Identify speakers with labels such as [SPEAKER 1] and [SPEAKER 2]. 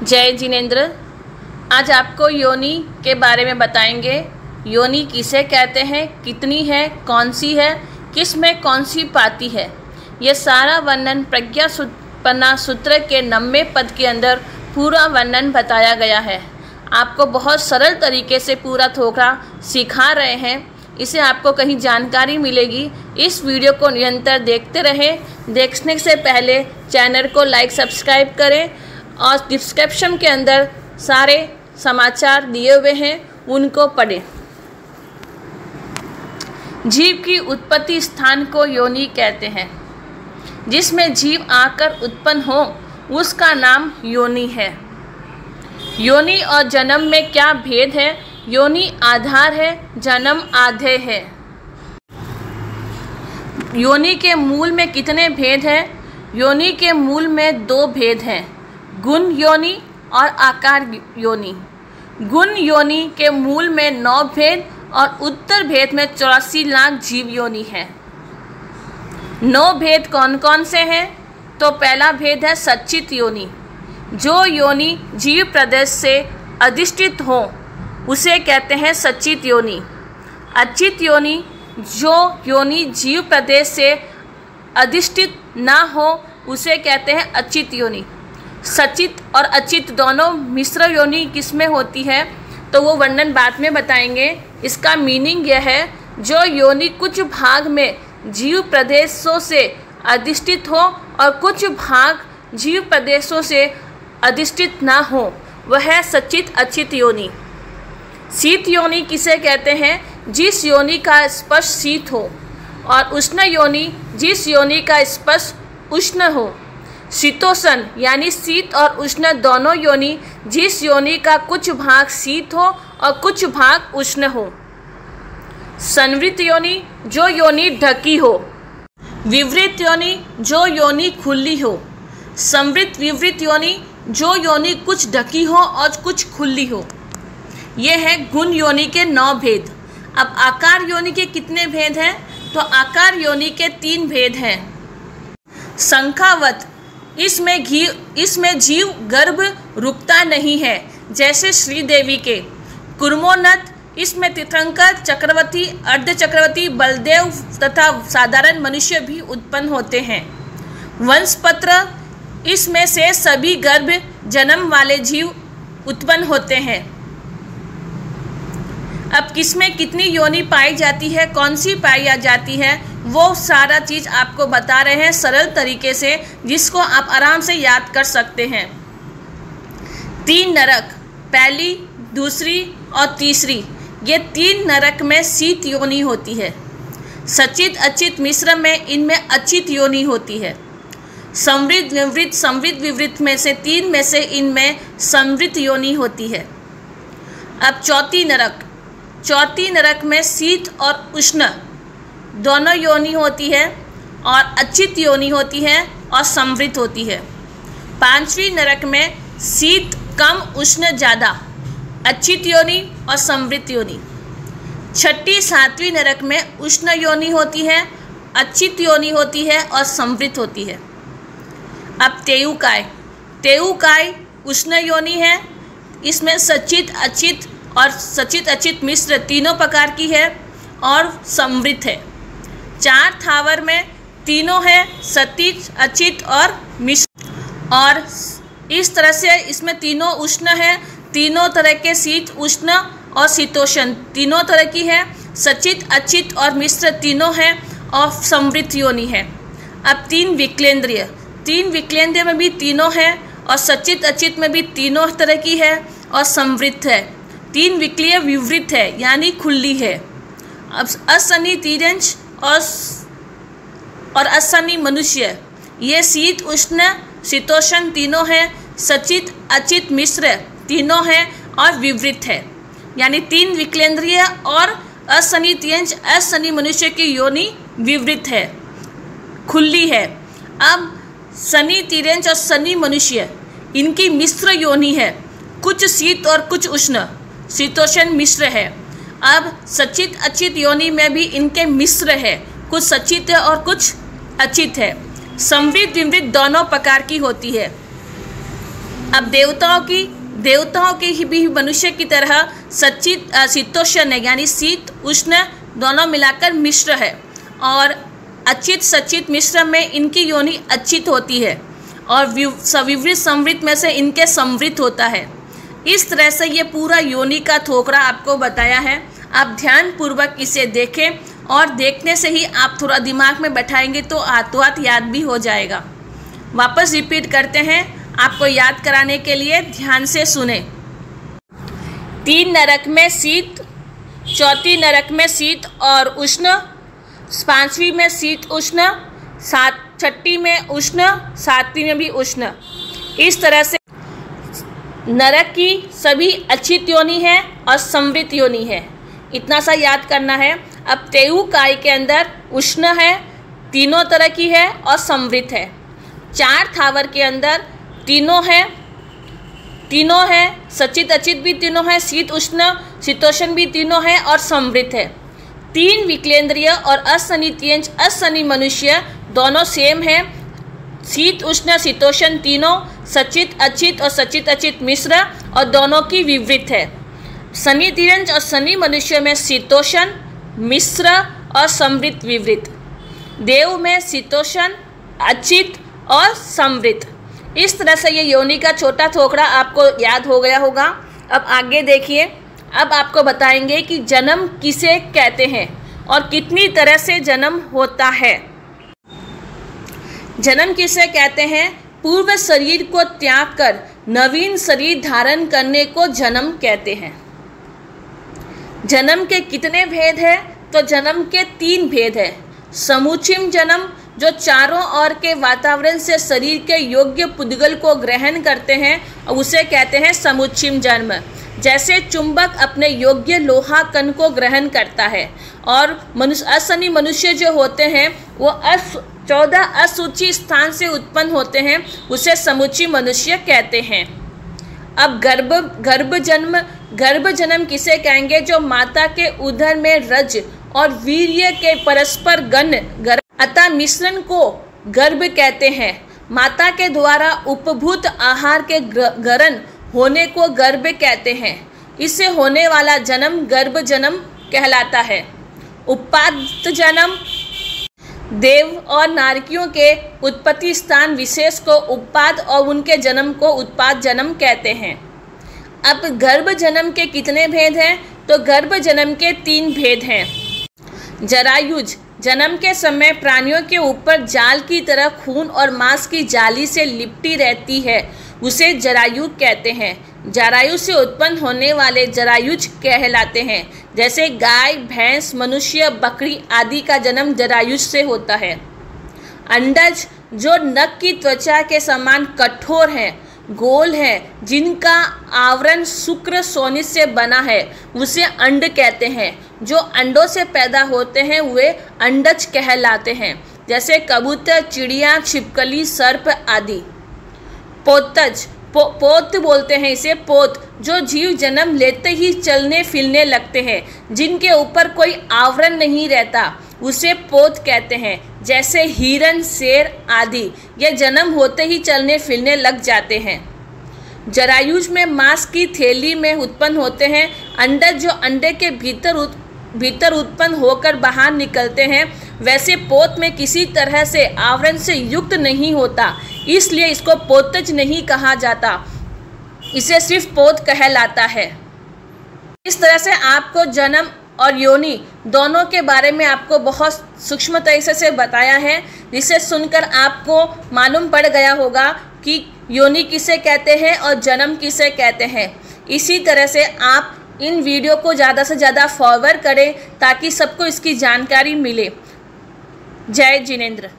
[SPEAKER 1] जय जिनेंद्र। आज आपको योनि के बारे में बताएंगे। योनि किसे कहते हैं, कितनी है, कौन सी है, किस में कौन सी पाती है, ये सारा वर्णन प्रज्ञापना सूत्र के 90 पद के अंदर पूरा वर्णन बताया गया है। आपको बहुत सरल तरीके से पूरा थोड़ा सिखा रहे हैं, इसे आपको कहीं जानकारी मिलेगी। इस वीडियो को निरंतर देखते रहें। देखने से पहले चैनल को लाइक सब्सक्राइब करें और डिस्क्रिप्शन के अंदर सारे समाचार दिए हुए हैं, उनको पढ़ें। जीव की उत्पत्ति स्थान को योनि कहते हैं। जिसमें जीव आकर उत्पन्न हो उसका नाम योनि है। योनि और जन्म में क्या भेद है? योनि आधार है, जन्म आधे है। योनि के मूल में कितने भेद हैं? योनि के मूल में 2 भेद हैं, गुण योनि और आकार योनि। गुण योनि के मूल में 9 भेद और उत्तर भेद में 84 लाख जीव योनि है। 9 भेद कौन कौन से हैं? तो पहला भेद है सच्चित योनि। जो योनि जीव प्रदेश से अधिष्ठित हो उसे कहते हैं सच्चित योनि। अचित योनि, जो योनि जीव प्रदेश से अधिष्ठित ना हो उसे कहते हैं अचित योनि। सचित और अचित दोनों मिश्र योनि किसमें होती है तो वो वर्णन बाद में बताएंगे। इसका मीनिंग यह है, जो योनि कुछ भाग में जीव प्रदेशों से अधिष्ठित हो और कुछ भाग जीव प्रदेशों से अधिष्ठित ना हो, वह है सचित अचित योनि। शीत योनि किसे कहते हैं? जिस योनि का स्पर्श शीत हो, और उष्ण योनि जिस योनि का स्पर्श उष्ण हो। शीतोष्ण यानी शीत और उष्ण दोनों योनि जिस योनि का कुछ भाग शीत हो और कुछ भाग उष्ण हो। संवृत योनि, जो योनि ढकी हो। विवृत योनि, जो योनि खुली हो। संवृत विवृत योनि, जो योनि कुछ ढकी हो और कुछ खुली हो। ये है गुण योनि के 9 भेद। अब आकार योनि के कितने भेद हैं? तो आकार योनि के 3 भेद हैं। शंखावत, इसमें जीव गर्भ रुकता नहीं है, जैसे श्रीदेवी के। कुर्मोन्नत, इसमें तीर्थंकर, चक्रवर्ती, अर्धचक्रवर्ती, बलदेव तथा साधारण मनुष्य भी उत्पन्न होते हैं। वंशपत्र, इसमें से सभी गर्भ जन्म वाले जीव उत्पन्न होते हैं। अब किसमें कितनी योनि पाई जाती है, कौन सी पाई जाती है, वो सारा चीज़ आपको बता रहे हैं सरल तरीके से, जिसको आप आराम से याद कर सकते हैं। 3 नरक, पहली, दूसरी और तीसरी, ये 3 नरक में शीत योनि होती है। सचित अचित मिश्र में इनमें अचित योनि होती है। संवृत विवृत संवृत विवृत में से 3 में से इनमें संवृत योनि होती है। अब चौथी नरक में शीत और उष्ण दोनों योनि होती है और अचित योनि होती है और संवृत होती है। 5वीं नरक में शीत कम उष्ण ज़्यादा, अचित योनि और संवृत योनि। 6ठी 7वीं नरक में उष्ण योनि होती है, अचित योनि होती है और संवृत होती है। अब तेऊकाय उष्ण योनि है। इसमें सचित अचित और सचित अचित मिश्र तीनों प्रकार की है और संवृत है। 4 थावर में तीनों है, सचित अचित और मिश्र। और इस तरह से इसमें तीनों उष्ण है, तीनों तरह के शीत उष्ण और शीतोष्ण तीनों तरह की है। सचित अचित और मिश्र तीनों है और संवृत योनि है। अब 3 विकलेंद्रिय में भी तीनों है और सचित अचित में भी तीनों तरह की है और संवृत है। 3 विकलीय विवृत है यानी खुली है। अब असनी तिर्यंच और असनी मनुष्य, ये शीत उष्ण शीतोष्ण तीनों है, सचित अचित मिश्र तीनों है और विवृत है। यानी 3 विकलेंद्रिय और असनी तिर्यंच असनी मनुष्य की योनि विवृत है, खुली है। अब शनि तिर्यंच और शनि मनुष्य, इनकी मिश्र योनि है, कुछ शीत और कुछ उष्ण शीतोष्ण मिश्र है। अब सचित अचित योनि में भी इनके मिश्र है, कुछ सचित है और कुछ अचित है। संवृत विवृत दोनों प्रकार की होती है। अब देवताओं की भी मनुष्य की तरह शीतोष्ण यानी शीत उष्ण दोनों मिलाकर मिश्र है, और अचित सचित मिश्र में इनकी योनि अचित होती है और विवृत संवृत में से इनके संवृत होता है। इस तरह से ये पूरा योनि का थोकरा आपको बताया है। आप ध्यान पूर्वक इसे देखें और देखने से ही आप थोड़ा दिमाग में बैठाएंगे तो हाथ याद भी हो जाएगा। वापस रिपीट करते हैं आपको याद कराने के लिए, ध्यान से सुने। 3 नरक में शीत, चौथी नरक में शीत और उष्ण, 5वीं में शीत उष्ण, 6ठी में उष्ण, 7वीं में भी उष्ण। इस तरह से नरक की सभी अचित योनि है और संवृत योनि है, इतना सा याद करना है। अब तेयु काय के अंदर उष्ण है, तीनों तरह की है और संवृत है। 4 थावर के अंदर तीनों है, सचित अचित भी तीनों है, शीत उष्ण शीतोष्ण भी तीनों है और संवृत है। 3 विकलेंद्रिय और असनित्यंश असनि मनुष्य दोनों सेम है, शीत उष्ण शीतोष्ण तीनों, सचित अचित और सचित अचित मिश्र और दोनों की विवृत है। शनि तिरंज और शनि मनुष्य में शीतोष्ण मिश्र और संवृत विवृत, देव में शीतोष्ण अचित और संवृत। इस तरह से ये योनि का छोटा थोकड़ा आपको याद हो गया होगा। अब आगे देखिए, अब आपको बताएंगे कि जन्म किसे कहते हैं और कितनी तरह से जन्म होता है। जन्म किसे कहते हैं? पूर्व शरीर को त्याग कर नवीन शरीर धारण करने को जन्म कहते हैं। जन्म के कितने भेद हैं? तो जन्म के 3 भेद हैं। समुचिम जन्म, जो चारों ओर के वातावरण से शरीर के योग्य पुद्गल को ग्रहण करते हैं, उसे कहते हैं समुचिम जन्म। जैसे चुंबक अपने योग्य लोहा कण को ग्रहण करता है, और असनि मनुष्य जो होते हैं वो 14 असूची स्थान से उत्पन्न होते हैं, उसे समुची मनुष्य कहते हैं। अब गर्भ जन्म किसे कहेंगे? जो माता के उदर में रज और वीर्य के परस्पर गण अतः मिश्रण को गर्भ कहते हैं। माता के द्वारा उपभूत आहार के ग्रहण होने को गर्भ कहते हैं। इससे होने वाला जन्म गर्भ जन्म कहलाता है। उपाद जन्म, देव और नारकियों के उत्पत्ति स्थान विशेष को उपाद और उनके जन्म को उत्पाद जन्म कहते हैं। अब गर्भ जन्म के कितने भेद हैं? तो गर्भ जन्म के 3 भेद हैं। जरायुज, जन्म के समय प्राणियों के ऊपर जाल की तरह खून और मांस की जाली से लिपटी रहती है, उसे जरायु कहते हैं। जरायु से उत्पन्न होने वाले जरायुज कहलाते हैं। जैसे गाय, भैंस, मनुष्य, बकरी आदि का जन्म जरायुज से होता है। अंडज, जो नख की त्वचा के समान कठोर हैं, गोल है, जिनका आवरण शुक्र सोनित से बना है, उसे अंड कहते हैं। जो अंडों से पैदा होते हैं वे अंडज कहलाते हैं। जैसे कबूतर, चिड़िया, छिपकली, सर्प आदि। पोतज, पोत बोलते हैं इसे, पोत, जो जीव जन्म लेते ही चलने फिरने लगते हैं, जिनके ऊपर कोई आवरण नहीं रहता, उसे पोत कहते हैं। जैसे हिरन, शेर आदि, ये जन्म होते ही चलने फिरने लग जाते हैं। जरायुज में मांस की थैली में उत्पन्न होते हैं। अंडज, जो अंडे के भीतर उत्पन्न होकर बाहर निकलते हैं, वैसे पोत में किसी तरह से आवरण से युक्त नहीं होता, इसलिए इसको पोतज नहीं कहा जाता, इसे सिर्फ पोत कहलाता है। इस तरह से आपको जन्म और योनि दोनों के बारे में आपको बहुत सूक्ष्म तरीके से बताया है, जिसे सुनकर आपको मालूम पड़ गया होगा कि योनि किसे कहते हैं और जन्म किसे कहते हैं। इसी तरह से आप इन वीडियो को ज़्यादा से ज़्यादा फॉरवर्ड करें ताकि सबको इसकी जानकारी मिले। जय जिनेंद्र।